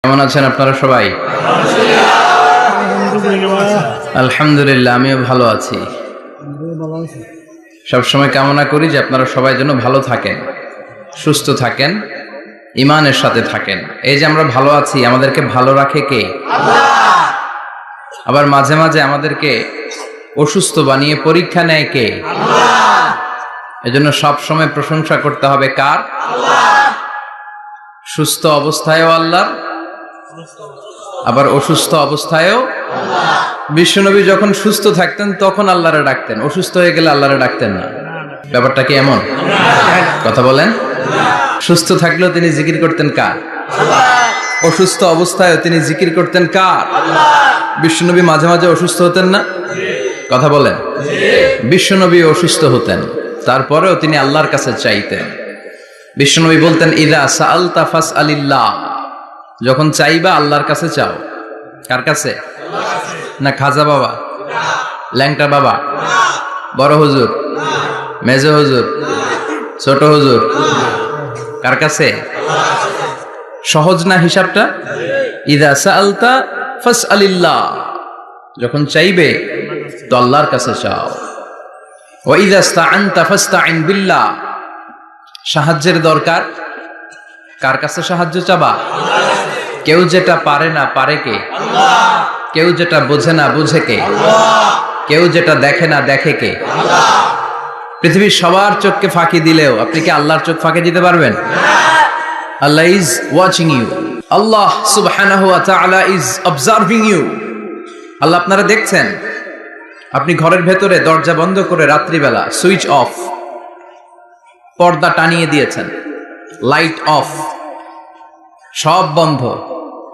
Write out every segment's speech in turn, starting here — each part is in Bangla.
কেমন আছেন আপনারা সবাই? আলহামদুলিল্লাহ, আমিও ভালো আছি। সবসময় কামনা করি যে আপনারা সবাই যেন ভালো থাকেন, সুস্থ থাকেন, ঈমানের সাথে থাকেন। এই যে আমরা ভালো আছি, আমাদেরকে ভালো রাখে কে? আল্লাহ। আবার মাঝে মাঝে আমাদেরকে অসুস্থ বানিয়ে পরীক্ষা নেয় কে? আল্লাহ। এজন্য সব সময় প্রশংসা করতে হবে কার? আল্লাহ। সুস্থ অবস্থায়ও আল্লাহ, আবার অসুস্থ অবস্থায়ও আল্লাহ। বিশ্বনবী যখন সুস্থ থাকতেন তখন আল্লাহরে ডাকতেন, অসুস্থ হয়ে গেলে আল্লাহরে ডাকতেন না। ব্যাপারটা কি এমন? কথা বলেন। সুস্থ থাকলেও তিনি জিকির করতেন কার? আল্লাহ। অসুস্থ অবস্থায়ও তিনি জিকির করতেন কার? আল্লাহ। বিশ্বনবী মাঝে মাঝে অসুস্থ হতেন না? কথা বলেন। বিশ্বনবী অসুস্থ হতেন, তারপরেও তিনি আল্লাহর কাছে চাইতেন। বিশ্বনবী বলতেন, ইযা সাআলতা ফাসআলিল্লাহ, যখন চাইবা আল্লাহর কাছে চাও। কার কাছে? না খাজা বাবা, ল্যাংটা বাবা, বড় হুজুর, মেজ হুজুর, ছোট হুজুর? কার কাছে? সহজ না হিসাবটা? ইযা সাআলতা ফাসআলিল্লাহ, যখন চাইবে তো আল্লাহর কাছে চাও। ওয়া ইযা ইসতাআনতা ফাসতাইন বিল্লাহ, সাহায্যের দরকার কার কাছে সাহায্য চাবা? কেউ যেটা পারে না পারে কে? আল্লাহ। কেউ যেটা বোঝে না বুঝে কে? আল্লাহ। কেউ যেটা দেখে না দেখে কে? আল্লাহ। পৃথিবীর সবার চোখকে ফাঁকি দিলেও আপনি কি আল্লাহর চোখ ফাঁকি দিতে পারবেন? আল্লাহ ইজ ওয়াচিং ইউ, আল্লাহ সুবহানাহু ওয়া তাআলা ইজ অবজার্ভিং ইউ। আল্লাহ আপনারা দেখছেন। আপনি ঘরের ভেতরে দরজা বন্ধ করে রাত্রিবেলা সুইচ অফ, পর্দা টানিয়ে দিয়েছেন, লাইট অফ, সব বন্ধ,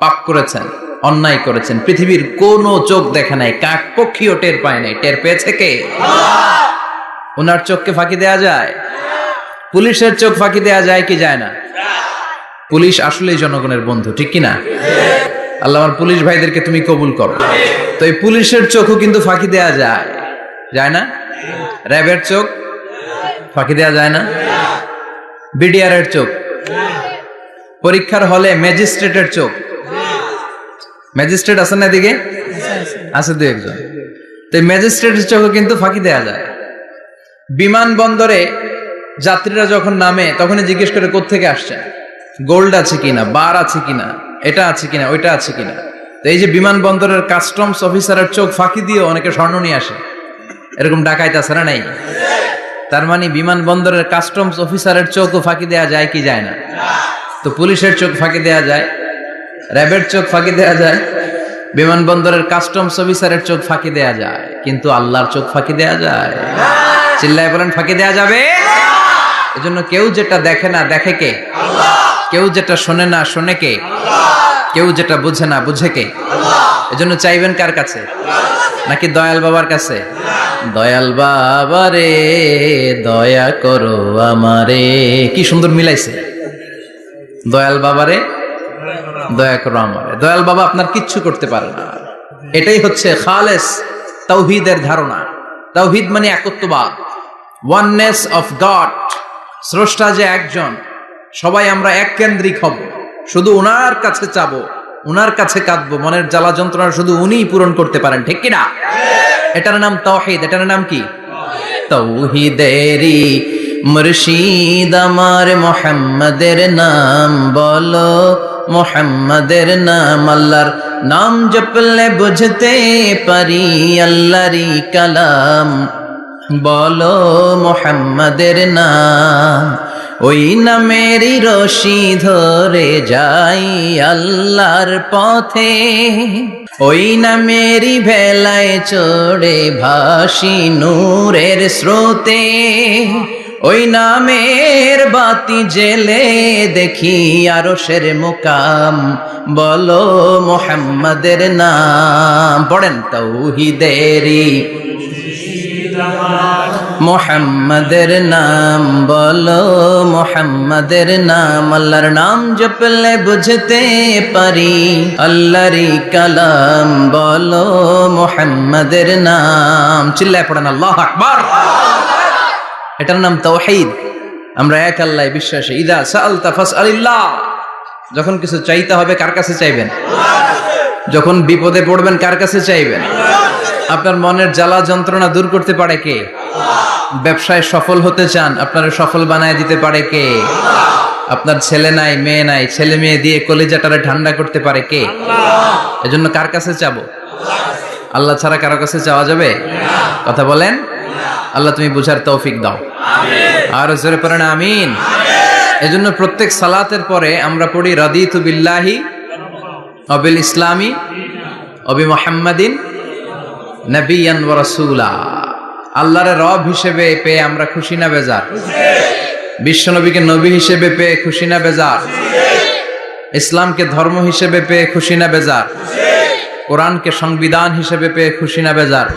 পাপ করেছেন, অন্যায় করেছেন, পৃথিবীর কোনো চোখ দেখে নাই, কাক পক্ষীও টের পায় নাই। টের পেয়েছে কে? আল্লাহ। ওনার চোখকে ফাঁকি দেয়া যায়? পুলিশের চোখ ফাঁকি দেয়া যায় কি যায় না? পুলিশ আসলেই জনগণের বন্ধু, ঠিক কি না? আল্লাহ আমার পুলিশ ভাইদেরকে তুমি কবুল করো। তো এই পুলিশের চোখও কিন্তু ফাঁকি দেয়া যায়, যায় না? র্যাবের চোখ ফাঁকি দেয়া যায় না? বিডিআরের চোখ, পরীক্ষার হলে ম্যাজিস্ট্রেটের চোখ, ম্যাজিস্ট্রেট আছেন না এদিকে? আছে দু একজন। তো ম্যাজিস্ট্রেটের চোখও কিন্তু ফাঁকি দেয়া যায়। বিমানবন্দরে যাত্রীরা যখন নামে তখনই জিজ্ঞেস করে কোত্থেকে আসছেন, গোল্ড আছে কিনা, বার আছে কিনা, এটা আছে কিনা, ওইটা আছে কিনা। তো এই যে বিমানবন্দরের কাস্টমস অফিসারের চোখ ফাঁকি দিয়ে অনেকে স্বর্ণ নিয়ে আসে, এরকম ডাকাইত আছে না নাই? তার মানে বিমানবন্দরের কাস্টমস অফিসারের চোখও ফাঁকি দেয়া যায় কি যায় না? তো পুলিশের চোখ ফাঁকি দেয়া যায়, র্যাবের চোখ ফাঁকি দেয়া যায়, বিমানবন্দরের কাস্টমস অফিসারের চোখ ফাঁকি দেয়া যায়, কিন্তু আল্লাহর চোখ ফাঁকি দেয়া যায়? চিল্লায় বলেন ফাঁকি দেয়া যাবে? এজন্য কেউ যেটা দেখে না দেখে কে? আল্লাহ। কেউ যেটা শোনে না শোনে কে? আল্লাহ। কেউ যেটা বুঝে না বুঝে কে? আল্লাহ। এজন্য চাইবেন কার কাছে? নাকি দয়াল বাবার কাছে? দয়াল বাবা রে দয়া করো আমারে। কি সুন্দর মিলাইছে, দয়াল বাবারে দয়া করো আমারে। দয়াল বাবা আপনার কিচ্ছু করতে পারে না। এটাই হচ্ছে খালেস তাওহীদের ধারণা। তাওহীদ মানে একত্ববাদ, ওয়াননেস অফ গড। স্রষ্টা যে একজন, সবাই আমরা এক কেন্দ্রিক হব, শুধু উনার কাছে চাবো, উনার কাছে কাঁদবো, মনের জ্বালা যন্ত্রণা শুধু উনিই পূরণ করতে পারেন, ঠিক কিনা? এটার নাম তাওহীদ। এটার নাম কি? তাওহীদেরই মুর্শিদ আমার মুহাম্মাদের নাম বলো, মুহাম্মাদের নাম। আল্লাহর নাম জপলে বুঝতে পারি আল্লাহরই কালাম, বলো মুহাম্মাদের নাম। ওই নামেরই রশি ধরে যাই আল্লাহর পথে, ওই নামেরই ভেলায় চড়ে ভাসি নূরের স্রোতে। ওই নামের বাতি জেলে দেখি আরশের মুকাম, বলো মুহাম্মাদের নাম। পড়েন তাওহীদেরই মুহাম্মাদের নাম বলো, মুহাম্মাদের নাম। আল্লাহর নাম জপলে বুঝতে পারি আল্লাহরই কালাম, বলো মুহাম্মাদের নাম। চিল্লায় পড়েন আল্লাহু আকবার। এটার নাম তাওহীদ। আমরা এক আল্লাহ বিশ্বাসী। ইদা সাআলতা ফাসআলিল্লাহ, যখন কিছু চাইতে হবে কার কাছে চাইবেন? যখন বিপদে পড়বেন কার কাছে চাইবেন? আপনার মনের জ্বালা যন্ত্রণা দূর করতে পারে কে? ব্যবসায় সফল হতে চান, আপনার সফল বানায় দিতে পারে কে? আপনার ছেলে নাই, মেয়ে নাই, ছেলে মেয়ে দিয়ে কলিজাটারে ঠান্ডা করতে পারে কে? এজন্য কার কাছে চাবো? আল্লাহ ছাড়া কারো কাছে চাওয়া যাবে? কথা বলেন। আল্লাহ তুমি বুঝার তৌফিক দাও, আর জোরে পড়েন আমিন। এজন্য প্রত্যেক সালাতের পরে আমরা পড়ি রাদিতু বিল্লাহি ওয়া বিল ইসলামি ওয়া বি মুহাম্মাদিন নবিয়ান ওয়া রাসূলা। আল্লাহর রব হিসেবে পেয়ে আমরা খুশি না বেজার? বিশ্ব নবীকে নবী হিসেবে পেয়ে খুশি না বেজার? ইসলামকে ধর্ম হিসেবে পেয়ে খুশি না বেজার? কোরআনকে সংবিধান হিসেবে পেয়ে খুশি না বেজার?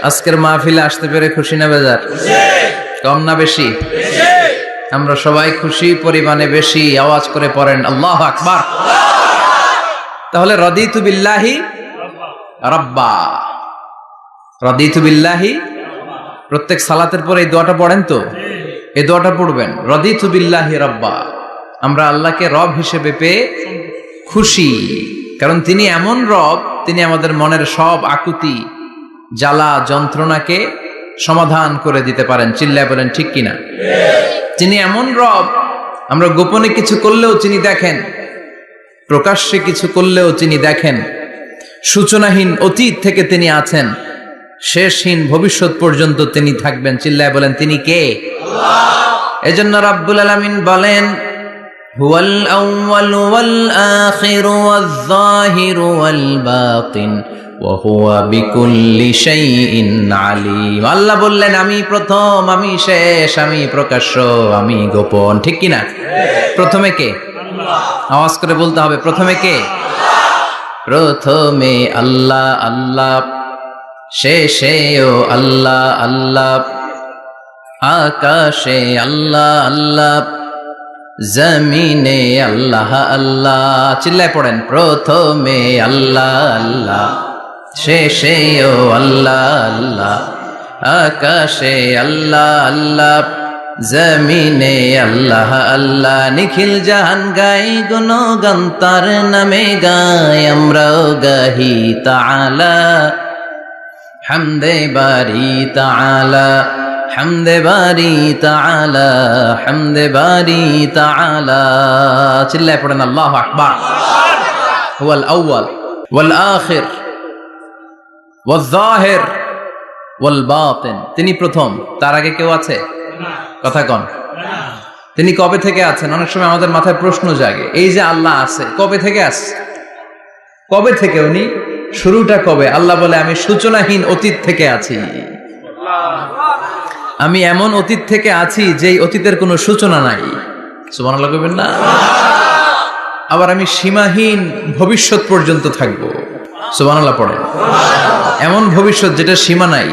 আজকের মাহফিলে আসতে পেরে খুশি না বেজার? কম না বেশি? আমরা সবাই খুশি পরিমাণে বেশি। আওয়াজ করে পড়েন আল্লাহু আকবার। তাহলে রাদিতু বিল্লাহি রাব্বা, রাদিতু বিল্লাহি। প্রত্যেক সালাতের পরে এই দোয়াটা পড়েন তো? এই দোয়াটা পড়বেন, রাদিতু বিল্লাহি রাব্বা। আমরা আল্লাহকে রব হিসেবে পেয়ে খুশি, কারণ তিনি এমন রব, তিনি আমাদের মনের সব আকুতি জ্বালা যন্ত্রণাকে সমাধান করে দিতে পারেন। চিল্লায় বলেন ঠিক কিনা? তিনি এমন রব, আমরা গোপনে কিছু করলেও তিনি দেখেন, প্রকাশ্যে কিছু করলেও তিনি দেখেন। সূচনাহীন অতীত থেকে তিনি আছেন, শেষহীন ভবিষ্যৎ পর্যন্ত তিনি থাকবেন। চিল্লায় বলেন তিনি কে? এজন্য রাব্বুল আলামিন বলেন হুয়াল আউয়ালু ওয়াল আখিরু ওয়াজ যাহিরু ওয়াল বাতিন ওয়া হুয়া বিকুল্লি শাইইন আলিম। আল্লাহ বললেন আমি প্রথম, আমি শেষ, আমি প্রকাশ্য, আমি গোপন। ঠিক কি না? প্রথমে কে? আওয়াজ করে বলতে হবে, প্রথমে কে? প্রথমে আল্লাহ আল্লাহ, শেষেও আল্লাহ আল্লাহ, আকাশে আল্লাহ আল্লাহ, জমিনে আল্লাহ আল্লাহ। চিল্লায় পড়েন প্রথমে আল্লাহ আল্লাহ, শেষেও আল্লাহ আল্লাহ, আকাশে আল্লাহ আল্লাহ, জমিনে আল্লাহ আল্লাহ। নিখিল জাহান গাই গুণগান তার নামে গাই, আমরাও গাহি তাআলা হামদে বারি তাআলা, হামদে বারি তাআলা, হামদে বারি তাআলা। চিল্লায় পড়েন আল্লাহু আকবার। হুয়াল আউয়াল ওয়াল আখির ওয়াজ যাহির ওয়াল বাতিন। তিনি প্রথম, তার আগে কেউ আছে? কথা কন। তিনি কবে থেকে আছেন? অনেক সময় আমাদের মাথায় প্রশ্ন জাগে, এই যে আল্লাহ আছে, কবে থেকে আছে? কবে থেকে? উনি শুরুটা কবে? আল্লাহ বলে আমি সূচনাহীন অতীত থেকে আছি। আমি এমন অতীত থেকে আছি যেই অতীতের কোনো সূচনা নাই। সুবহানাল্লাহ কইবেন না? আবার আমি সীমাহীন ভবিষ্যৎ পর্যন্ত থাকবো। সুবহানাল্লাহ পড়েন। এমন ভবিষ্যৎ যেটা সীমা নাই,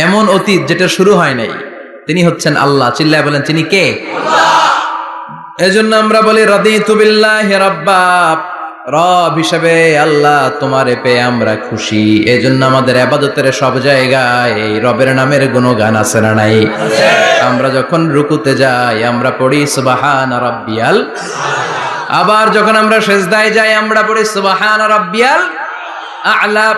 এমন অতীত যেটা শুরু হয় নাই, তিনি হচ্ছেন আল্লাহ। চিল্লায় বলেন তিনি কে? এজন্য আমরা বলি রাদিতু বিল্লাহি রাব্বা, রব হিসেবে আল্লাহ তোমারে পেয়ে আমরা খুশি। এজন্য আমাদের ইবাদতের সব জায়গায় এই রবের নামের গুণগান আছে না নাই? আমরা যখন রুকুতে যাই আমরা পড়ি সুবহান রাব্বিয়াল, আবার যখন আমরা সিজদায় যাই আমরা পড়ি সুবহান রাব্বিয়াল আ'লা।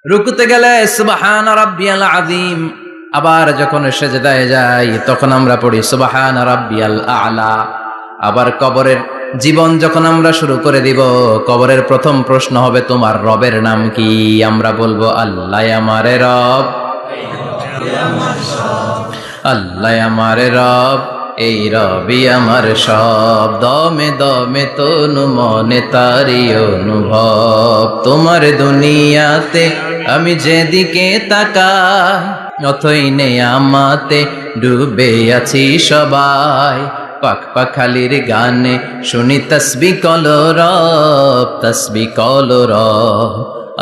রুকুতে গেলে সুবহান রাব্বিয়াল আযীম, আবার যখন সিজদায় যাই তখন আমরা পড়ি সুবহান রাব্বিয়াল আ'লা। আবার কবরের জীবন যখন আমরা শুরু করে দিব, কবরের প্রথম প্রশ্ন হবে তোমার রবের নাম কি? আমরা বলবো আল্লাহ আমারে রব, আল্লাহ আমারে রব, এই রবি আমার সব। দমে দমে তনু মনে তারি অনুভব, তোমার দুনিয়াতে আমি যেদিকে তাকাই অথই নেয়ামতে ডুবে আছি সবাই। পাক পাখালির গানে শুনি তসবিহ কলো রব, তসবিহ কলো রব,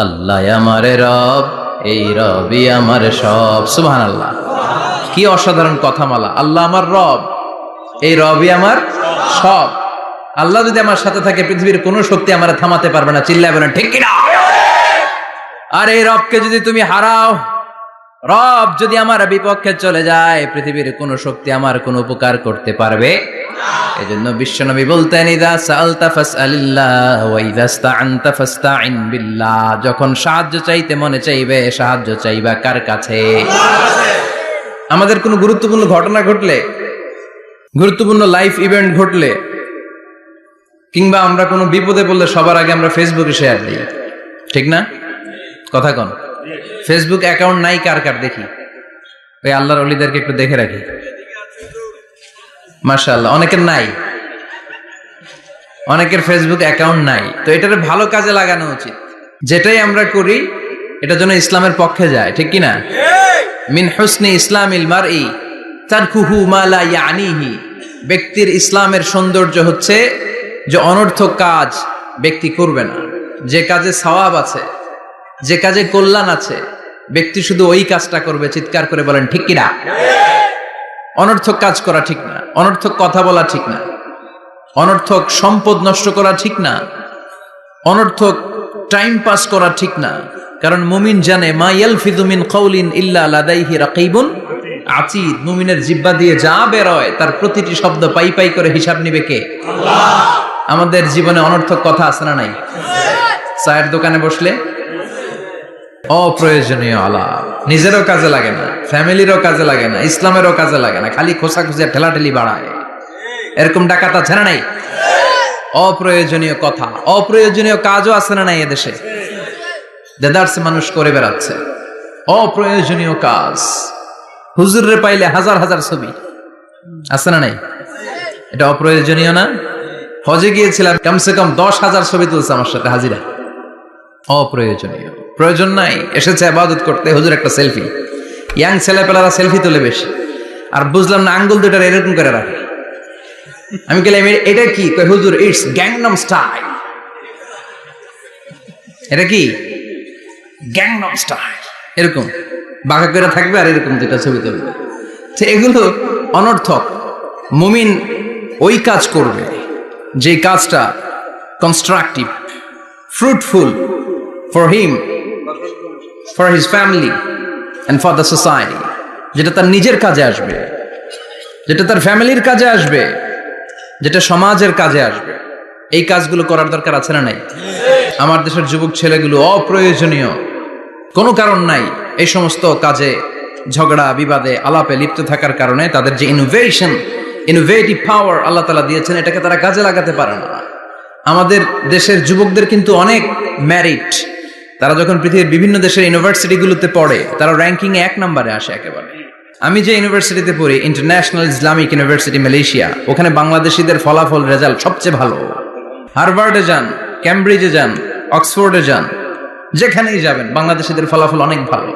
আল্লাহ আমার রব, এই রবি আমার সব। সুবহানাল্লাহ, কি অসাধারণ কথামালা। আল্লাহ আমার রব, এই রবি আমার সব। আল্লাহ যদি আমার সাথে থাকে পৃথিবীর কোনো শক্তি আমার থামাতে পারবে না। চিল্লায় বলেন ঠিক কিনা? আর এই রবকে যদি তুমি হারাও, রব যদি আমার বিপক্ষে চলে যায়, পৃথিবীর কোনো শক্তি আমার কোনো উপকার করতে পারবে না। এজন্য বিশ্বনবী বলতেন, ইযা সাআলতা ফাসআলিল্লাহ ওয়া ইযা ইসতাআনতা ফাসতাইন বিল্লাহ। যখন সাহায্য চাইতে মনে চাইবে, সাহায্য চাইবা কার কাছে? আমাদের কোনো গুরুত্বপূর্ণ ঘটনা ঘটলে, গুরুত্বপূর্ণ লাইফ ইভেন্ট ঘটলে, কিংবা আমরা কোনো বিপদে পড়লে সবার আগে আমরা ফেসবুকে শেয়ার দিই, ঠিক না? কথা কন। ফেসবুক অ্যাকাউন্ট নাই কার কার দেখি? ওই আল্লাহর ওলিদেরকে একটু দেখে রাখি। মাশাআল্লাহ, অনেকের নাই, অনেকের ফেসবুক অ্যাকাউন্ট নাই। তো এটার ভালো কাজে লাগানো উচিত। যেটাই আমরা করি এটা যেন ইসলামের পক্ষে যায়, ঠিক কি না? মিন হুসনি ইসলামিল মারই তারকুহু মা লা ইয়ানিহি। ব্যক্তির ইসলামের সৌন্দর্য হচ্ছে যে অনর্থক কাজ ব্যক্তি করবে না। যে কাজে সওয়াব আছে, যে কাজে কল্যাণ আছে, ব্যক্তি শুধু ওই কাজটা করবে। চিৎকার করে বলেন ঠিক কি না? অনর্থক কাজ করা ঠিক না, অনর্থক কথা বলা ঠিক না, অনর্থক সম্পদ নষ্ট করা ঠিক না, অনর্থক টাইম পাস করা ঠিক না। কারণ মুমিন জানে, মা ইয়ালফিযু মিন কাউলিন ইল্লা লাদাইহি রাকীবুন আতীদ। মুমিনের জিহ্বা দিয়ে যা বের হয় তার প্রতিটি শব্দ পাই পাই করে হিসাব নিবে কে? আল্লাহ। আমাদের জীবনে অনর্থক কথা আছে না নাই? চায়ের দোকানে বসলে অপ্রয়োজনীয় আলাপ, নিজেরও কাজে লাগে না, ফ্যামিলিরও কাজে লাগে না, ইসলামেরও কাজে লাগে না, খালি খোঁচাখুঁচা ঠেলাঠেলি বাড়ায়। এরকম ডাকাত আছে না নাই? অপ্রয়োজনীয় কথা, অপ্রয়োজনীয় কাজও আছে না নাই? এদেশে দেদারসে মানুষ করে বেড়াচ্ছে অপ্রয়োজনীয় কাজ। হুজুররে পাইলে হাজার হাজার ছবি আছে না নাই? এটা অপ্রয়োজনীয় না? হজে গিয়েছিলাম, কমসে কম 10,000 ছবি তুলছে আমার সাথে হাজিরা। অপ্রয়োজনীয়, প্রয়োজন নাই। এসেছে ইবাদত করতে, হুজুর একটা সেলফি। ইয়াং ছেলেপেলারা সেলফি তোলে বেশি। আর বুঝলাম না, আঙ্গুল দুইটা এরকম করে রাখে। আমি বললাম এটা কি? কই হুজুর, ইটস গ্যাংনাম স্টাইল। এটা কি? Gangnam style. এরকম বাঁকা করে থাকবে আর এরকম দুইটা ছবি তুলবে। তো এগুলো অনর্থক। মুমিন ওই কাজ করবে যে কাজটা constructive, fruitful for him, for his family and for the society। যেটা তার নিজের কাজে আসবে, যেটা তার ফ্যামিলির কাজে আসবে, যেটা সমাজের কাজে আসবে। এই কাজগুলো করার দরকার আছে না নাই? আমার দেশের যুবক ছেলেগুলো অপ্রয়োজনীয়, কোনো কারণ নাই এই সমস্ত কাজে ঝগড়া বিবাদে আলাপে লিপ্ত থাকার কারণে তাদের যে ইনোভেটিভ পাওয়ার আল্লাহ তাআলা দিয়েছেন, এটাকে তারা কাজে লাগাতে পারে না। আমাদের দেশের যুবকদের কিন্তু অনেক ম্যারিট। তারা যখন পৃথিবীর বিভিন্ন দেশের ইউনিভার্সিটিগুলোতে পড়ে, তারা র্যাঙ্কিং এ 1 নম্বরে আসে একেবারে। আমি যে ইউনিভার্সিটিতে পড়ি, ইন্টারন্যাশনাল ইসলামিক ইউনিভার্সিটি মালয়েশিয়া, ওখানে বাংলাদেশিদের ফলাফল রেজাল্ট সবচেয়ে ভালো। হার্ভার্ডে যান, ক্যামব্রিজে যান, অক্সফোর্ডে যান, যেখানেই যাবেন বাংলাদেশিদের ফলাফল অনেক ভালো।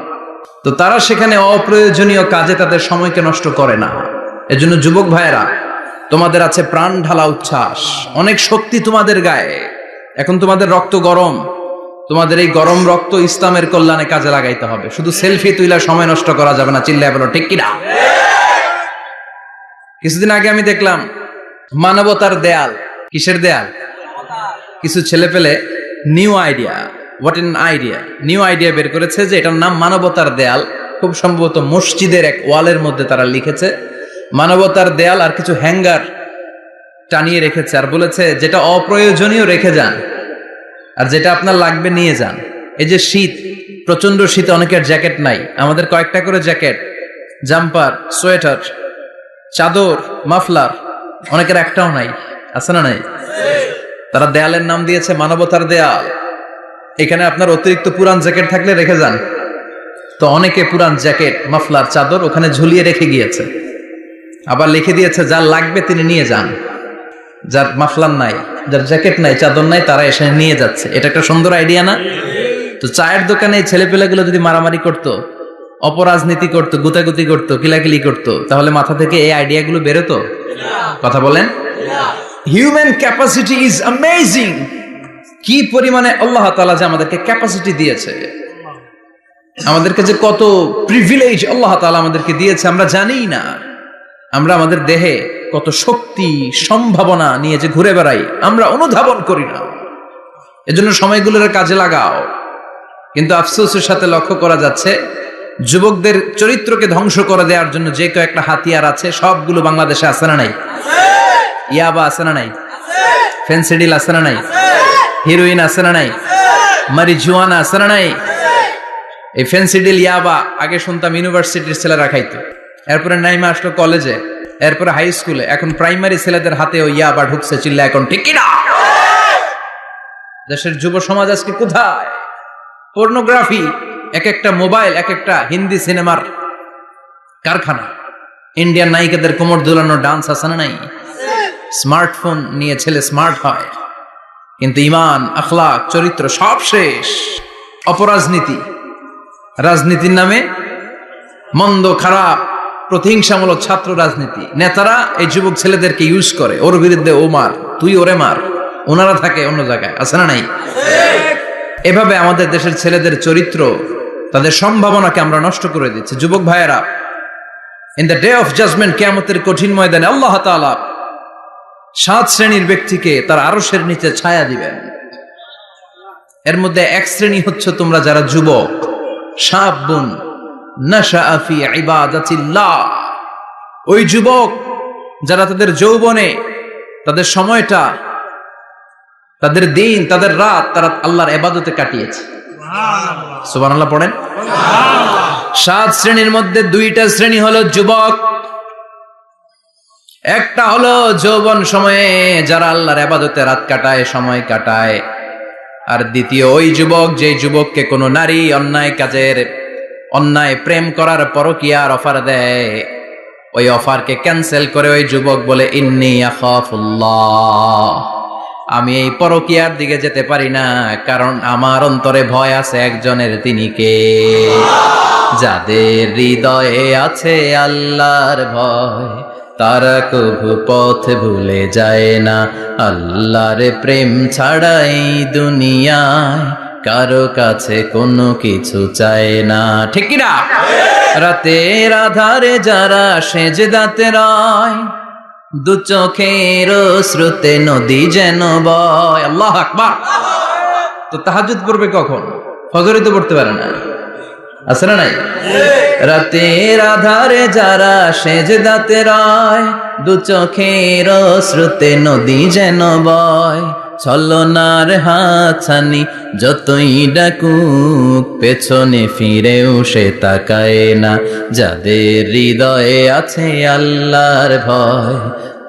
তো তারা সেখানে অপ্রয়োজনীয় কাজে তাদের সময়কে নষ্ট করে না। এজন্য যুবক ভাইয়েরা, তোমাদের আছে প্রাণ ঢালা উচ্ছ্বাস, অনেক শক্তি তোমাদের গায়ে। এখন তোমাদের রক্ত গরম, তোমাদের এই গরম রক্ত ইসলামের কল্যাণে কাজে লাগাইতে হবে। শুধু সেলফি তুইলা সময় নষ্ট করা যাবে না। চিল্লায় বলো ঠিক কিনা? কিছুদিন আগে আমি দেখলাম মানবতার দেয়াল। কিসের দেয়াল? কিছু ছেলে পেলে নিউ আইডিয়া বের করেছে যে এটার নাম মানবতার দেয়াল। খুব সম্ভবত মসজিদের এক ওয়ালের মধ্যে তারা লিখেছে মানবতার দেয়াল, আর কিছু হ্যাঙ্গার টানিয়ে রেখেছে, আর বলেছে যেটা অপ্রয়োজনীয় রেখে যান, আর যেটা আপনার লাগবে নিয়ে যান। এই যে শীত, প্রচন্ড শীতে অনেকের জ্যাকেট নাই। আমাদের কয়েকটা করে জ্যাকেট, জাম্পার, সোয়েটার, চাদর, মাফলার, অনেকের একটাও নাই। আছে না নাই? তারা দেয়ালের নাম দিয়েছে মানবতার দেয়াল। এখানে আপনার অতিরিক্ত পুরান জ্যাকেট থাকলে রেখে যান। তো অনেকে পুরান জ্যাকেট, মাফলার, চাদর ওখানে ঝুলিয়ে রেখে গিয়েছে। আবার লিখে দিয়েছে যার লাগবে তিনি নিয়ে যান। যার মাফলার নাই, যার জ্যাকেট নাই, চাদর নাই, তারা এসে নিয়ে যাচ্ছে। এটা একটা সুন্দর আইডিয়া না? তো চায়ের দোকানে ছেলেপেলেগুলো যদি মারামারি করতো, অপরাজনীতি করতো, গুতাগুতি করতো, কিলাকিলি করতো, তাহলে মাথা থেকে এই আইডিয়াগুলো বেরোতো? কথা বলেন। Human capacity is amazing. কি পরিমাণে আল্লাহ তাআলা যে আমাদেরকে ক্যাপাসিটি দিয়েছে, আমাদেরকে যে কত প্রিভিলেজ আল্লাহ তাআলা আমাদেরকে দিয়েছে আমরা জানিই না। আমরা আমাদের দেহে কত শক্তি, সম্ভাবনা নিয়ে যে ঘুরে বেড়াই, আমরা অনুধাবন করি না। এজন্য সময়গুলোর কাজে লাগাও। কিন্তু আফসোসের সাথে লক্ষ্য করা যাচ্ছে যুবকদের চরিত্রকে ধ্বংস করে দেওয়ার জন্য যে কয়েকটা হাতিয়ার আছে, সবগুলো বাংলাদেশে আছে না নাই? ইয়াবা আছে না নাই? ফেন্সিডিল আছে না নাই? হিরোইন আছে না নাই? মারিজুয়ানা আছে না নাই? এই ফেন্সিডিল ইয়াবা আগে শুনতাম ইউনিভার্সিটির ছেলেরা খাইতো, এরপরে নাইমা আসলো কলেজে, এরপরে হাই স্কুলে, এখন প্রাইমারি ছেলেদের হাতে ওই ইয়াবা ঢুকছে, চিল্লা এখন ঠিক কিনা? দেশের যুব সমাজ আজকে কোথায়? পর্নোগ্রাফি, এক একটা মোবাইল এক একটা হিন্দি সিনেমার কারখানা। ইন্ডিয়ান নায়িকাদের কোমর দুলানো ডান্স আছে না নাই? স্মার্টফোন নিয়ে ছেলে স্মার্ট হয়, কিন্তু ইমান, আখলাক, চরিত্র সব শেষ। অপরাজনীতি, রাজনীতির নামে মন্দ খারাপ প্রতিহিংসামূলক ছাত্র রাজনীতি, নেতারা এই যুবক ছেলেদেরকে ইউজ করে, ওর বিরুদ্ধে ও মার, তুই ওরে মার, ওনারা থাকে অন্য জায়গায়, আছে না নাই? এভাবে আমাদের দেশের ছেলেদের চরিত্র, তাদের সম্ভাবনাকে আমরা নষ্ট করে দিচ্ছি। যুবক ভাইয়েরা, in the day of judgement, কিয়ামতের কঠিন ময়দানে আল্লাহ তাআলা 7 শ্রেণীর ব্যক্তিকে তার আরশের নিচে ছায়া দিবেন। এর মধ্যে এক শ্রেণী হচ্ছে তোমরা যারা যুবক, শাবুন নাশাআ ফি ইবাদাতিল্লাহ, ওই যুবক যারা তাদের যৌবনে, তাদের সময়টা, তাদের দিন, তাদের রাত তারা আল্লাহর ইবাদতে কাটিয়েছে। সুবহানাল্লাহ পড়েন। 7 শ্রেণীর মধ্যে 2টা শ্রেণী হলো যুবক। একটা হলো যৌবন সময়ে যারা আল্লাহর ইবাদতে রাত কাটায়, সময় কাটায়। আর দ্বিতীয় ওই যুবক, যে যুবককে কোনো নারী অন্যায় কাজের, অন্যায় প্রেম করার পরকীয়ার অফার দেয়, ওই অফারকে ক্যান্সেল করে ওই যুবক বলে ইন্নী আখাফুল্লাহ, আমি এই পরকীয়ার দিকে যেতে পারি না, কারণ আমার অন্তরে ভয় আছে একজনের, তিনি কে? যাদের হৃদয়ে আছে আল্লাহর ভয়, তারা কভু পথ ভুলে যায় না। আল্লাহর প্রেম ছাড়াই দুনিয়ায় কারো কাছে কোনো কিছু চায় না, ঠিক কি না? রাতের আধারে যারা সেজদাতে রয়, দু চোখের শ্রুতে নদী যেন বয়। আল্লাহু আকবার। তো তাহাজ্জুদ পড়বে কখন? ফজরে তো পড়তে পারে না, আছে না নাই? রাতের আধারে যারা সেজদাতে রয়, দু চোখের শ্রুতে নদী যেন বয়। ছলনার হাতছানি যতই ডাকুক, পেছনে ফিরেও সে তাকায় না। যাদের হৃদয়ে আছে আল্লাহর ভয়,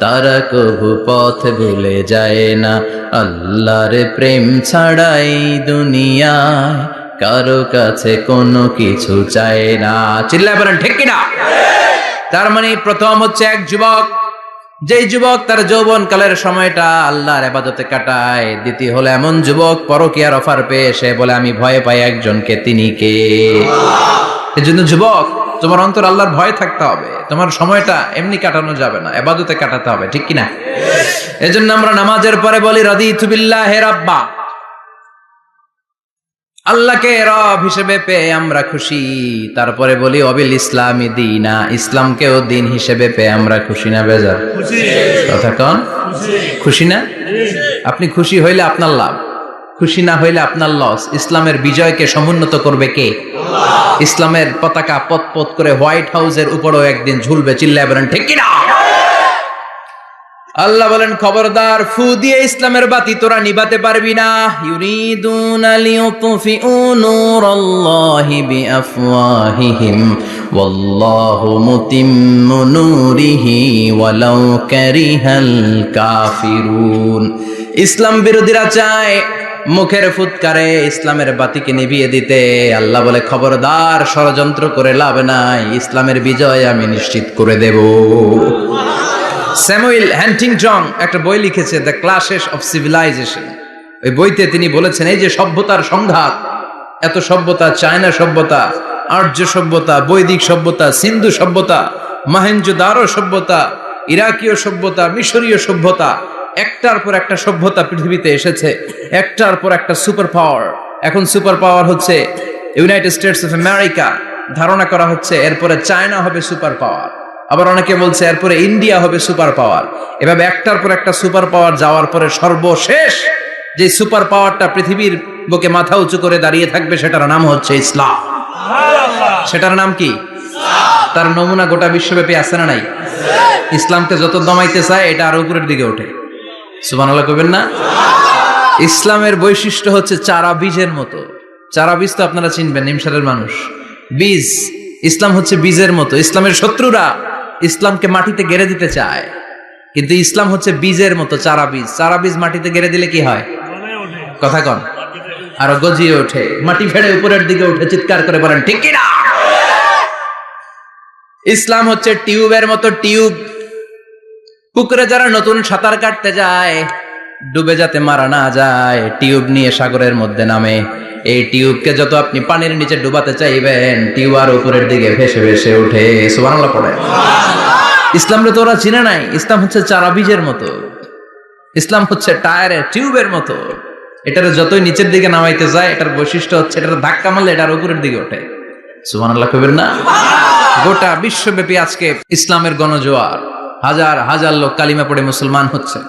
তারা কভু পথ ভুলে যায় না। আল্লাহর প্রেম ছাড়াই দুনিয়ায় কারো কাছে কোনো কিছু চায় না। চিল্লায় বলেন ঠিক কিনা? তার মানে প্রথম হচ্ছে এক যুবক, যেই যুবক তার যৌবন কালের সময়টা আল্লাহর ইবাদতে কাটায়। দ্বিতীয় হলো এমন যুবক, পরকীয়ার অফার পেয়ে সে বলে আমি ভয় পাই একজনকে, তিনি কে? এজন্য যুবক, তোমার অন্তর আল্লাহর ভয় থাকতে হবে। তোমার সময়টা এমনি কাটানো যাবে না, ইবাদতে কাটাতে হবে, ঠিক কিনা? এজন্য আমরা নামাজের পরে বলি রাদিতু বিল্লাহি রাব্বা, আল্লাহকে রব হিসেবে পেয়ে আমরা খুশি। তারপরে বলি অবিল ইসলামি দিনা, ইসলামকেও দিন হিসেবে পেয়ে আমরা খুশি না বেজার? কথা কন, খুশি না? আপনি খুশি হইলে আপনার লাভ, খুশি না হইলে আপনার লস। ইসলামের বিজয়কে সমুন্নত করবে কে? ইসলামের পতাকা পত পত করে হোয়াইট হাউসের উপরেও একদিন ঝুলবে। চিল্লায় বলেন ঠিক কিনা? আল্লাহ বলেন খবরদার, ফু দিয়ে ইসলামের বাতি তোরা নিভাতে পারবি না। ইউরিদুনা লিয়ুতফিউ নূরাল্লাহি বিআফওয়াহিহিম ওয়াল্লাহু মুতিম্মু নূরিহি ওয়ালাউ কারিহাল কাফিরুন। ইসলাম বিরোধীরা চায় মুখের ফুৎকারে ইসলামের বাতিকে নিভিয়ে দিতে। আল্লাহ বলে খবরদার, ষড়যন্ত্র করে লাভ নাই, ইসলামের বিজয় আমি নিশ্চিত করে দেব। স্যামুয়েল হ্যান্টিংটন একটা বই লিখেছে, দ্য ক্লাশেস অফ সিভিলাইজেশন। ওই বইতে তিনি বলেছেন, এই যে সভ্যতার সংঘাত, এত সভ্যতা, চায়না সভ্যতা, আর্য সভ্যতা, বৈদিক সভ্যতা, সিন্ধু সভ্যতা, মহেঞ্জোদারো সভ্যতা, ইরাকীয় সভ্যতা, মিশরীয় সভ্যতা, একটার পর একটা সভ্যতা পৃথিবীতে এসেছে, একটার পর একটা সুপার পাওয়ার। এখন সুপার পাওয়ার হচ্ছে ইউনাইটেড স্টেটস অফ আমেরিকা, ধারণা করা হচ্ছে এরপরে চায়না হবে সুপার পাওয়ার, আবার অনেকে বলছে এরপরে ইন্ডিয়া হবে সুপার পাওয়ার। এভাবে একটার পর একটা সুপার পাওয়ার যাওয়ার পরে সর্বশেষ যে সুপার পাওয়ারটা পৃথিবীর বুকে মাথা উঁচু করে দাঁড়িয়ে থাকবে, সেটার নাম হচ্ছে ইসলাম। সেটার নাম কি? তার নমুনা গোটা বিশ্বব্যাপী আছে না নাই? ইসলামকে যত দমাইতে চায় এটা আরো উপরের দিকে ওঠে। সুবহানাল্লাহ কইবেন না? ইসলামের বৈশিষ্ট্য হচ্ছে চারা বীজের মতো। চারা বীজ তো আপনারা চিনবেন, নিমসারের মানুষ। বীজ, ইসলাম হচ্ছে বীজের মতো। ইসলামের শত্রুরা ইসলামকে মাটিতে গেড়ে দিতে চায়, কিন্তু ইসলাম হচ্ছে বীজের মতো, চারা বীজ। চারা বীজ মাটিতে গেড়ে দিলে কি হয়? কথা কন, আরো গজিয়ে ওঠে, মাটি ফেড়ে উপরের দিকে উঠে চিৎকার করে বলেন ঠিক কি না? ইসলাম হচ্ছে টিউবের মতো। টিউব, পুকুরে যারা নতুন সাঁতার কাটতে যায়, ডুবে যাতে মারা না যায়, টিউব নিয়ে সাগরের মধ্যে নামে। এই টিউবকে যত আপনি পানির নিচে ডুবাতে চাইবেন, টিউব আর উপরের দিকে ভেসে ভেসে উঠে। সুবহানাল্লাহ পড়ে। ইসলামরে তো ওরা চিনে নাই। ইসলাম হচ্ছে চারা বীজের মতো। ইসলাম হচ্ছে টায়ারের টিউবের মতো। এটার যতই নিচের দিকে নামাইতে যায়, এটার বৈশিষ্ট্য হচ্ছে এটার ধাক্কা মারলে এটার উপরের দিকে ওঠে। সুবহানাল্লাহ কইবেন না? গোটা বিশ্বব্যাপী আজকে ইসলামের গণজোয়ার, হাজার হাজার লোক কালিমা পড়ে মুসলমান হচ্ছে।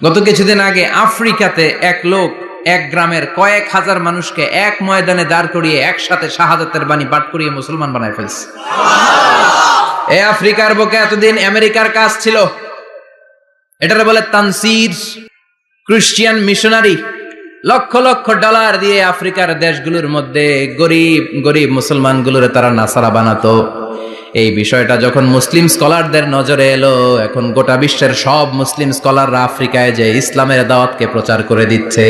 গত কিছুদিন আগে আফ্রিকাতে এক লোক এক গ্রামের কয়েক হাজার মানুষকে এক ময়দানে দাঁড় করিয়ে একসাথে শাহাদাতের বাণী পাঠ করিয়ে মুসলমান বানায় ফেলছে। এই আফ্রিকার বুকে এতদিন আমেরিকার কাজ ছিল, এটারে বলে Tansir, Christian missionary. Lakh lakh dollar দিয়ে আফ্রিকার দেশগুলোর মধ্যে গরিব গরিব মুসলমানগুলোরে তারা নাসারা বানাতো। এই বিষয়টা যখন মুসলিম স্কলারদের নজরে এলো, এখন গোটা বিশ্বের সব মুসলিম স্কলাররা আফ্রিকায় যে ইসলামের দাওয়াতকে প্রচার করে দিচ্ছে।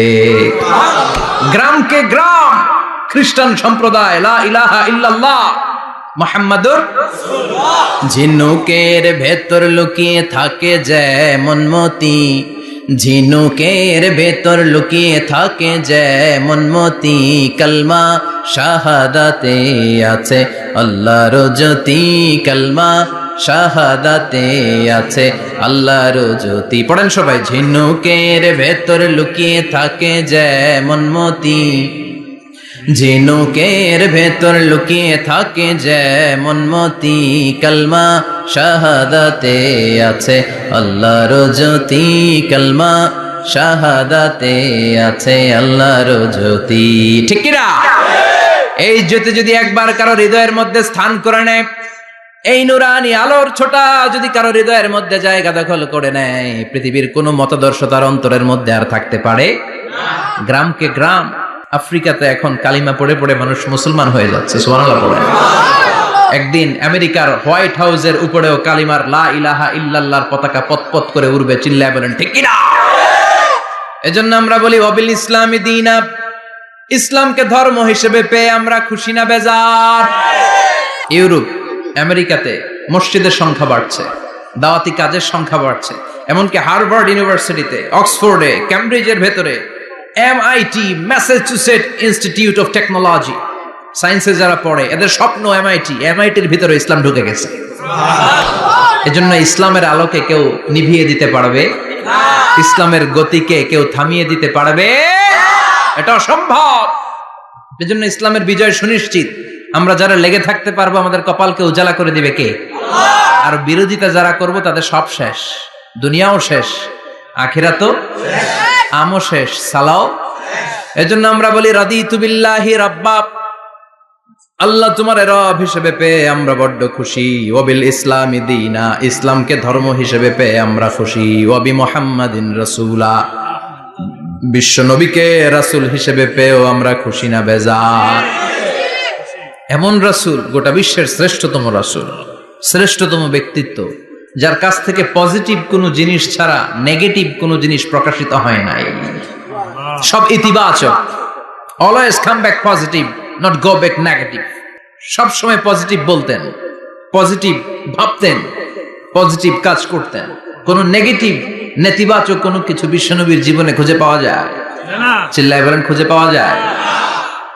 গ্রামকে গ্রাম খ্রিস্টান সম্প্রদায় লা ইলাহা ইল্লাল্লাহ মুহাম্মাদুর রাসূলুল্লাহ। ঝিনুকের ভেতর লুকিয়ে থাকে যেমন মতি, ঝিনুকের ভেতর লুকিয়ে থাকে যেমন মতি, কলমা শাহাদাতে আছে আল্লাহর জ্যোতি, কলমা শাহাদাতে আছে আল্লাহর জ্যোতি। পড়েন সবাই। ঝিনুকের ভেতর লুকিয়ে থাকে যেমন মতি, ঝিনুকের ভেতর লুকিয়ে থাকে যেমন মতি, কলমা শাহাদাতে আছে আল্লাহর জ্যোতি, কলমা শাহাদাতে আছে আল্লাহর জ্যোতি। ঠিক কি না? এই জ্যোতি যদি একবার কারো হৃদয়ের মধ্যে স্থান করে নেয়, এই নুরানি আলোর ছোটা যদি কারো হৃদয়ের মধ্যে জায়গা দখল করে নেয়, পৃথিবীর কোনো মতাদর্শ তার অন্তরের মধ্যে আর থাকতে পারে না। গ্রামকে গ্রাম আফ্রিকাতে এখন কালিমা পড়ে পড়ে মানুষ মুসলমান হয়ে যাচ্ছে। সুবহানাল্লাহ পড়ে। একদিন আমেরিকার হোয়াইট হাউসের উপরেও কালিমার লা ইলাহা ইল্লাল্লাহর পতাকা পতপত করে উড়বে। চিল্লায় বলেন ঠিক কি না? এজন্য আমরা বলি ওয়াবিল ইসলামি দীনা, ইসলামকে ধর্ম হিসেবে পেয়ে আমরা খুশি না বেজার? ইউরোপ, আমেরিকাতে মসজিদের সংখ্যা বাড়ছে, দাওয়াতি কাজের সংখ্যা বাড়ছে। এমনকি হার্ভার্ড ইউনিভার্সিটিতে, অক্সফোর্ডে, ক্যামব্রিজের ভেতরে, MIT, Massachusetts institute of technology, সায়েন্সে যারা পড়ে এদের স্বপ্ন MITর ভিতরে ইসলাম ঢুকে গেছে। এজন্য ইসলামের আলোকে কেউ নিভিয়ে দিতে পারবে না, ইসলামের গতিকে কেউ থামিয়ে দিতে পারবে এটা অসম্ভব। এজন্য ইসলামের বিজয় সুনিশ্চিত। আমরা যারা লেগে থাকতে পারবো, আমাদের কপালকে উজালা করে দিবে কে? আর বিরোধিতা যারা করব তাদের সব শেষ, দুনিয়াও শেষ, আখিরাতও শেষ, আমও শেষ, সালাও শেষ। এজন্য আমরা বলি রাদিতু বিল্লাহি রাব্বা, আল্লাহ তোমার রব হিসেবে পেয়ে আমরা বড্ড খুশি। ওয়াবিল ইসলামি দীনা, ইসলামকে ধর্ম হিসেবে পেয়ে আমরা খুশি। ওয়াবি মুহাম্মাদিন রাসূলা, বিশ্ব নবীকে রাসূল হিসেবে পেয়েও আমরা খুশি না বেজার? এমন রাসূল, গোটা বিশ্বের শ্রেষ্ঠতম রাসূল, শ্রেষ্ঠতম ব্যক্তিত্ব, যার কাছ থেকে পজিটিভ কোনো জিনিস ছাড়া নেগেটিভ কোনো জিনিস প্রকাশিত হয় নাই। সব ইতিবাচক। Always come back positive, not go back negative. সব সময় পজিটিভ বলতেন, পজিটিভ ভাবতেন, পজিটিভ কাজ করতেন। কোন নেগেটিভ, নেতিবাচক কোনো কিছু বিশ্বনবীর জীবনে খুঁজে পাওয়া যায় না? চিল্লায় বলেন খুঁজে পাওয়া যায়?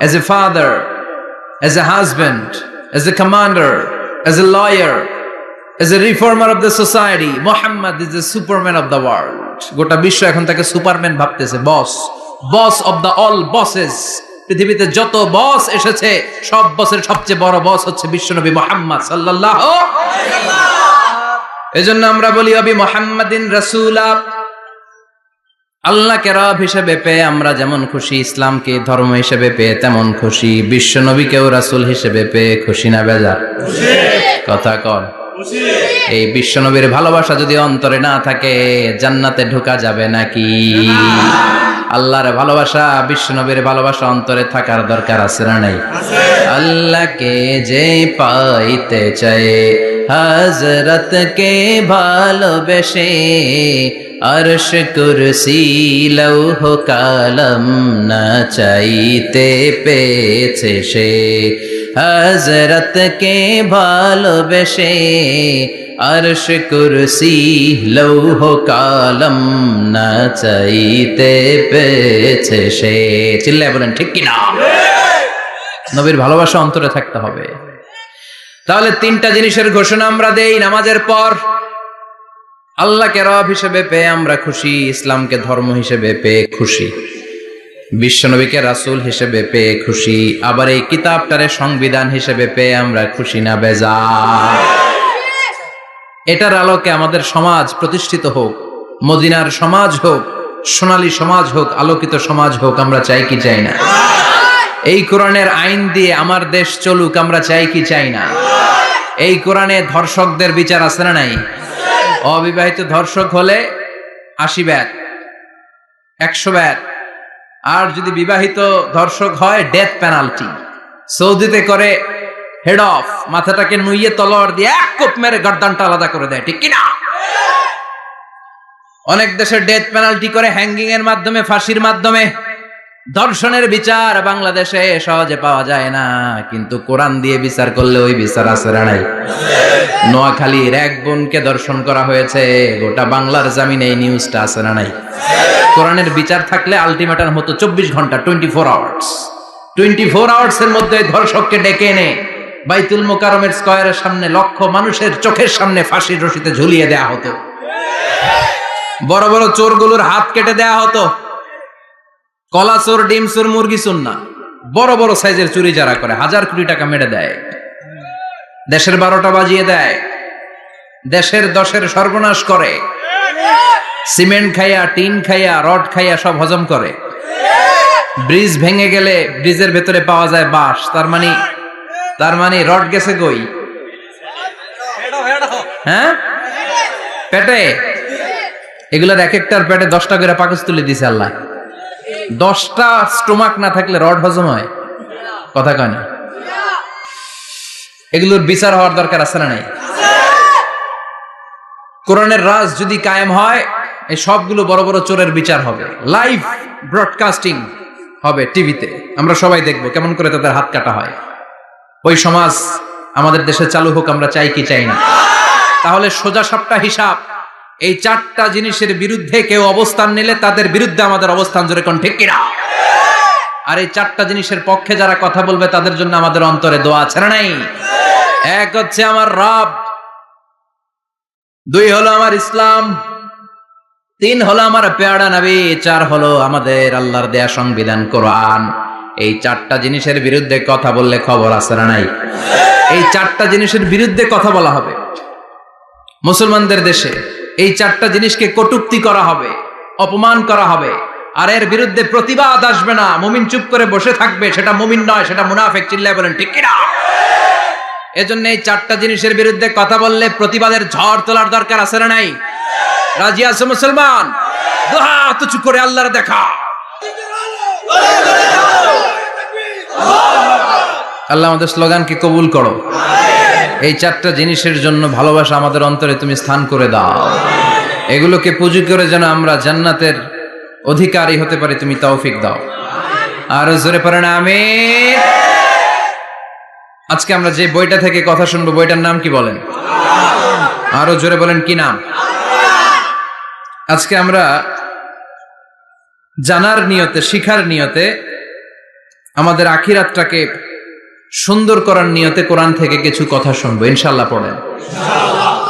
As a father, as a husband, as a commander, as a lawyer, as a reformer of the society, Muhammad is the superman of the world. গোটা বিশ্ব এখন তাকে সুপারম্যান ভাবতেছে, boss, boss of the all bosses. পৃথিবীতে যত বস এসেছে সব বসের সবচেয়ে বড় বস হচ্ছে বিশ্বনবী মুহাম্মদ সাল্লাল্লাহু আলাইহি ওয়াসাল্লাম। এজন্য আমরা বলি অবি মুহাম্মাদিন রাসূলা, আল্লাহকে রব হিসেবে পেয়ে আমরা যেমন খুশি, ইসলামকে ধর্ম হিসেবে পেয়ে তেমন খুশি, বিশ্বনবীকেও রাসূল হিসেবে পেয়ে খুশি না বেজার? কথা কন। এই বিশ্বনবীর ভালোবাসা যদি অন্তরে না থাকে জান্নাতে ঢোকা যাবে নাকি? আল্লাহর ভালোবাসা, বিশ্বনবীর ভালোবাসা অন্তরে থাকার দরকার আছে না নাই? আল্লাহকে যে পাইতে চায় হযরত কে ভালোবেসে, আরশ কুরসি লৌহ কালাম না চাইতে পেয়েছে সে। হযরত কে ভালোবেসে, আরশ কুরসি লৌহ কালাম না চাইতে পেয়েছে সে। চিল্লায় বলেন ঠিক কিনা? নবীর ভালোবাসা অন্তরে থাকতে হবে। তাহলে তিনটা জিনিসের ঘোষণা আমরা দেই নামাজের পর। আল্লাহকে রব হিসেবে পেয়ে আমরা খুশি, ইসলামকে ধর্ম হিসেবে পেয়ে খুশি, বিশ্বনবীকে রাসূল হিসেবে পেয়ে খুশি, আবার এই কিতাবটারে সংবিধান হিসেবে পেয়ে আমরা খুশি না বেজার? এটার আলোকে আমাদের সমাজ প্রতিষ্ঠিত হোক, মদিনার সমাজ হোক, সোনালী সমাজ হোক, আলোকিত সমাজ হোক, আমরা চাই কি চাই না? এই কোরআনের আইন দিয়ে আমার দেশ চলুক, আমরা চাই কি চাই না? এই কোরআনে ধর্ষকদের বিচার আছে না নাই? অবিবাহিত ধর্ষক হলে 80 ব্যাট, 100 ব্যাট, আর যদি বিবাহিত ধর্ষক হয় ডেথ পেনাল্টি। সৌদিতে করে হেড অফ, মাথাটাকে নুইয়ে তলোয়ার দিয়ে এক কোপ মেরে গর্দানটা আলাদা করে দেয়, ঠিক কিনা? অনেক দেশে ডেথ পেনাল্টি করে হ্যাঙ্গিং এর মাধ্যমে, ফাঁসির মাধ্যমে। ধর্ষণের বিচার বাংলাদেশে সহজে পাওয়া যায় না, কিন্তু কোরআন দিয়ে বিচার করলে ওই বিচার আছে না নাই? নোয়াখালীর এক বোনকে ধর্ষণ করা হয়েছে, গোটা বাংলার জামিনে এই নিউজটা আছে না নাই? কোরআনের বিচার থাকলে আলটিমেটাম হতো 24 ঘন্টা, 24 আওয়ার্স। 24 আওয়ার্স এর মধ্যে ধর্ষককে ডেকে এনে বাইতুল মোকাররমের স্কয়ারের সামনে লক্ষ মানুষের চোখের সামনে ফাঁসির রশিতে ঝুলিয়ে দেয়া হতো। বড় বড় চোরগুলোর হাত কেটে দেয়া হতো। কলা চোর, ডিম চোর, মুরগি চোর না, বড় বড় সাইজের চুরি যারা করে 1000 কোটি টাকা মেরে দেয়, দেশের 12টা বাজিয়ে দেয়, দেশের 10-এর সর্বনাশ করে, সিমেন্ট খাইয়া, টিন খাইয়া, রড খাইয়া সব হজম করে। ব্রিজ ভেঙে গেলে ব্রিজের ভেতরে পাওয়া যায় বাঁশ, তার মানে রড গেছে কই? হ্যাঁ, পেটে। এগুলার এক একটার পেটে 10টা করে পাকস তুলে দিছে আল্লাহ। 10টা স্টোমাক না থাকলে রড হজম হয়? কথা কয় না। এগুলোর বিচার হওয়ার দরকার আছে না নাই? কোরআনের রাজ যদি কায়েম হয়, এই সবগুলো বড় বড় চোরের বিচার হবে, লাইভ ব্রডকাস্টিং হবে টিভিতে, আমরা সবাই দেখবো কেমন করে তাদের হাত কাটা হয়। ওই সমাজ আমাদের দেশে চালু হোক, আমরা চাই কি চাই না? তাহলে সোজা সাপটা হিসাব, এই 4টা জিনিসের বিরুদ্ধে কেউ অবস্থান নিলে তাদের বিরুদ্ধে আমাদের অবস্থান, জোরে কোন ঠিক কিনা? আর এই 4টা জিনিসের পক্ষে যারা কথা বলবে তাদের জন্য আমাদের অন্তরে দোয়া আছে না নাই? এক হচ্ছে আমার রব, 2 হলো আমার ইসলাম, 3 হলো আমার পেয়ারা নবী, 4 হলো আমাদের আল্লাহর দেয়া সংবিধান কোরআন। এই 4টা জিনিসের বিরুদ্ধে কথা বললে খবর আছে না নাই? এই 4টা জিনিসের বিরুদ্ধে কথা বলা হবে। মুসলমানদের দেশে এই 4টা জিনিসকে কটূক্তি করা হবে, অপমান করা হবে, আর এর বিরুদ্ধে প্রতিবাদ আসবে না। মুমিন চুপ করে বসে থাকবে, সেটা মুমিন নয়, সেটা মুনাফিক। চিল্লায় বলেন ঠিক কিনা? এজন্য এই 4টা জিনিসের বিরুদ্ধে কথা বললে প্রতিবাদের ঝড় তোলার দরকার আছে না নাই? রাজি আছো মুসলমান? দুই হাত উঁচু করে আল্লাহর দেখা। আল্লাহ আমাদের স্লোগানকে কবুল করো। এই 4টা জিনিসের জন্য ভালোবাসা আমাদের অন্তরে তুমি স্থান করে দাও। এগুলোকে পুঁজি করে যেন আমরা জান্নাতের অধিকারী হতে পারি, তুমি তৌফিক দাও। আর জোরে পড়েন আমিন। আজকে আমরা যে বইটা থেকে কথা শুনবো, বইটার নাম কি বলেন? আরো জোরে বলেন, কি নাম? আজকে আমরা জানার নিয়তে, শিখার নিয়তে, আমাদের আখিরাতটাকে সুন্দর করার নিয়তে কোরআন থেকে কিছু কথা শুনবো, ইনশাআল্লাহ। পড়েন,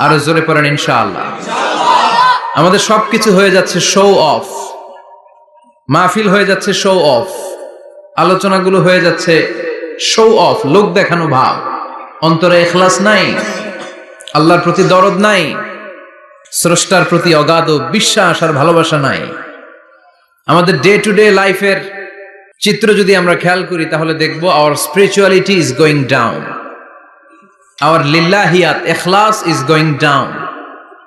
আরো জোরে পড়েন, ইনশাআল্লাহ। আমাদের সবকিছু হয়ে যাচ্ছে শো অফ, মাহফিল হয়ে যাচ্ছে শো অফ, আলোচনাগুলো হয়ে যাচ্ছে শো অফ, লোক দেখানো ভাব। অন্তরে ইখলাস নাই, আল্লাহর প্রতি দরদ নাই, স্রষ্টার প্রতি অগাধ বিশ্বাস আর ভালোবাসা নাই। আমাদের ডে টু ডে লাইফের চিত্র যদি আমরা খেয়াল করি তাহলে দেখবো our spirituality is going down. Our lillahiyat, ikhlas is going down.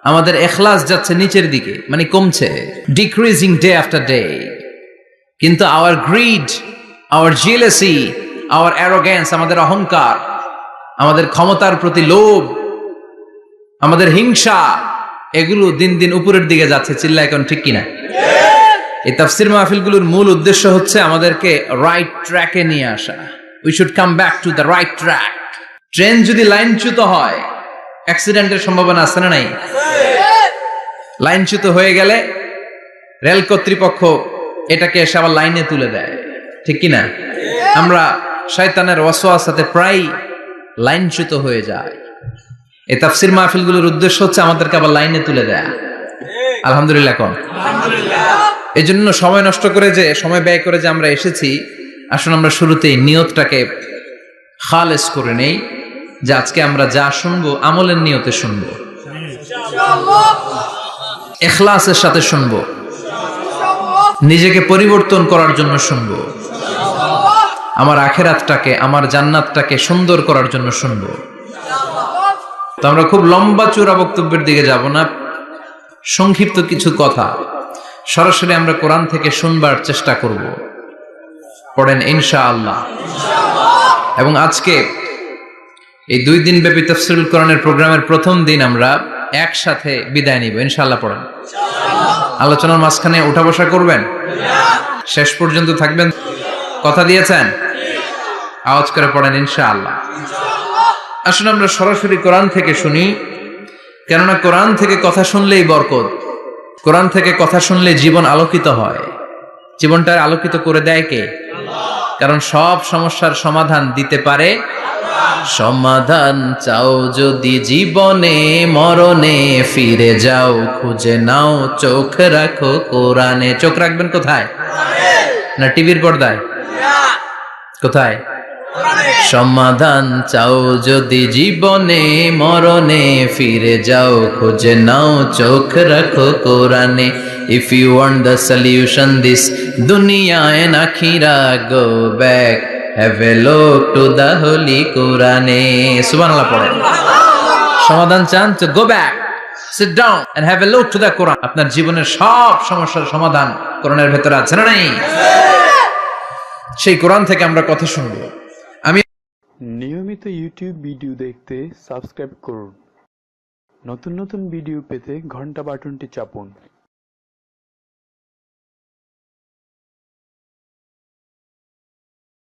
আমাদের ইখলাস যাচ্ছে নিচের দিকে, মানে কমছে, ডিক্রিজিং ডে আফটার ডে। কিন্তু our greed, our jealousy, our arrogance, আমাদের অহংকার, আমাদের ক্ষমতার প্রতি লোভ, আমাদের হিংসা, এগুলো দিন দিন উপরের দিকে যাচ্ছে। চিল্লায় এখন ঠিক কিনা? এই তাফসীর মাহফিলগুলোর মূল উদ্দেশ্য হচ্ছে আমাদেরকে রাইট ট্র্যাকে নিয়ে আসা। We should come back to the right track. Train যদি লাইনচ্যুত হয়, অ্যাক্সিডেন্টের সম্ভাবনা আছে না নাই? লাইনচ্যুত হয়ে গেলে রেল কর্তৃপক্ষ এটাকে এসে আবার লাইনে তুলে দেয়, ঠিক কিনা? আমরা শয়তানের ওয়াসওয়াসাতে প্রায় লাইনচ্যুত হয়ে যায়। এই তাফসীর মাহফিলগুলোর উদ্দেশ্য হচ্ছে আমাদেরকে আবার লাইনে তুলে দেয়া। আলহামদুলিল্লাহ কোন? এই জন্য সময় নষ্ট করে যে, সময় ব্যয় করে যে আমরা এসেছি, আসুন আমরা শুরুতেই নিয়তটাকে খালেস করে নেই যে আজকে আমরা যা শুনবো আমলের নিয়তে শুনবো, ইখলাসের সাথে শুনবো, নিজেকে পরিবর্তন করার জন্য শুনবো, আমার আখিরাতটাকে, আমার জান্নাতটাকে সুন্দর করার জন্য শুনবো। তো আমরা খুব লম্বা চূড়া বক্তব্যের দিকে যাব না, সংক্ষিপ্ত কিছু কথা সরাসরি আমরা কোরআন থেকে শুনবার চেষ্টা করব। পড়েন ইনশাআল্লাহ। এবং আজকে এই 2 দিন ব্যাপী তাফসীরুল কোরআনের প্রোগ্রামের প্রথম দিন আমরা একসাথে বিদায় নিব ইনশাআল্লাহ। পড়েন। আলোচনার মাঝখানে উঠা বসা করবেন? শেষ পর্যন্ত থাকবেন? কথা দিয়েছেন? আওয়াজ করে পড়েন ইনশাআল্লাহ। আসুন আমরা সরাসরি কোরআন থেকে শুনি, কেননা কোরআন থেকে কথা শুনলেই বরকত। কোরআন থেকে কথা শুনলে জীবন আলোকিত হয়। জীবনটা আলোকিত করে দেয় কে? কারণ সব সমস্যার সমাধান দিতে পারে। সমাধান চাও যদি জীবনে, মরণে ফিরে যাও, খুঁজে নাও, চোখ রাখো কোরআনে। চোখ রাখবেন কোথায়? না টিভির পর্দায়? কোথায়? সমাধান চাও যদি জীবনে, মরণে ফিরে যাও, খুঁজে নাও, চোখ রাখো কোরআনে। If you want the solution this dunya and akhira, go back, have a look to the holy Quran. সুবহানাল্লাহ পড়েন। সমাধান চান তো go back, sit down and have a look to the Quran. আপনার জীবনের সব সমস্যার সমাধান কোরআনের ভেতরে আছে না নাই? সেই কোরআন থেকে আমরা কথা শুনবো। নিয়মিত ইউটিউব ভিডিও দেখতে সাবস্ক্রাইব করুন। নতুন নতুন ভিডিও পেতে ঘন্টা বাটনটি চাপুন।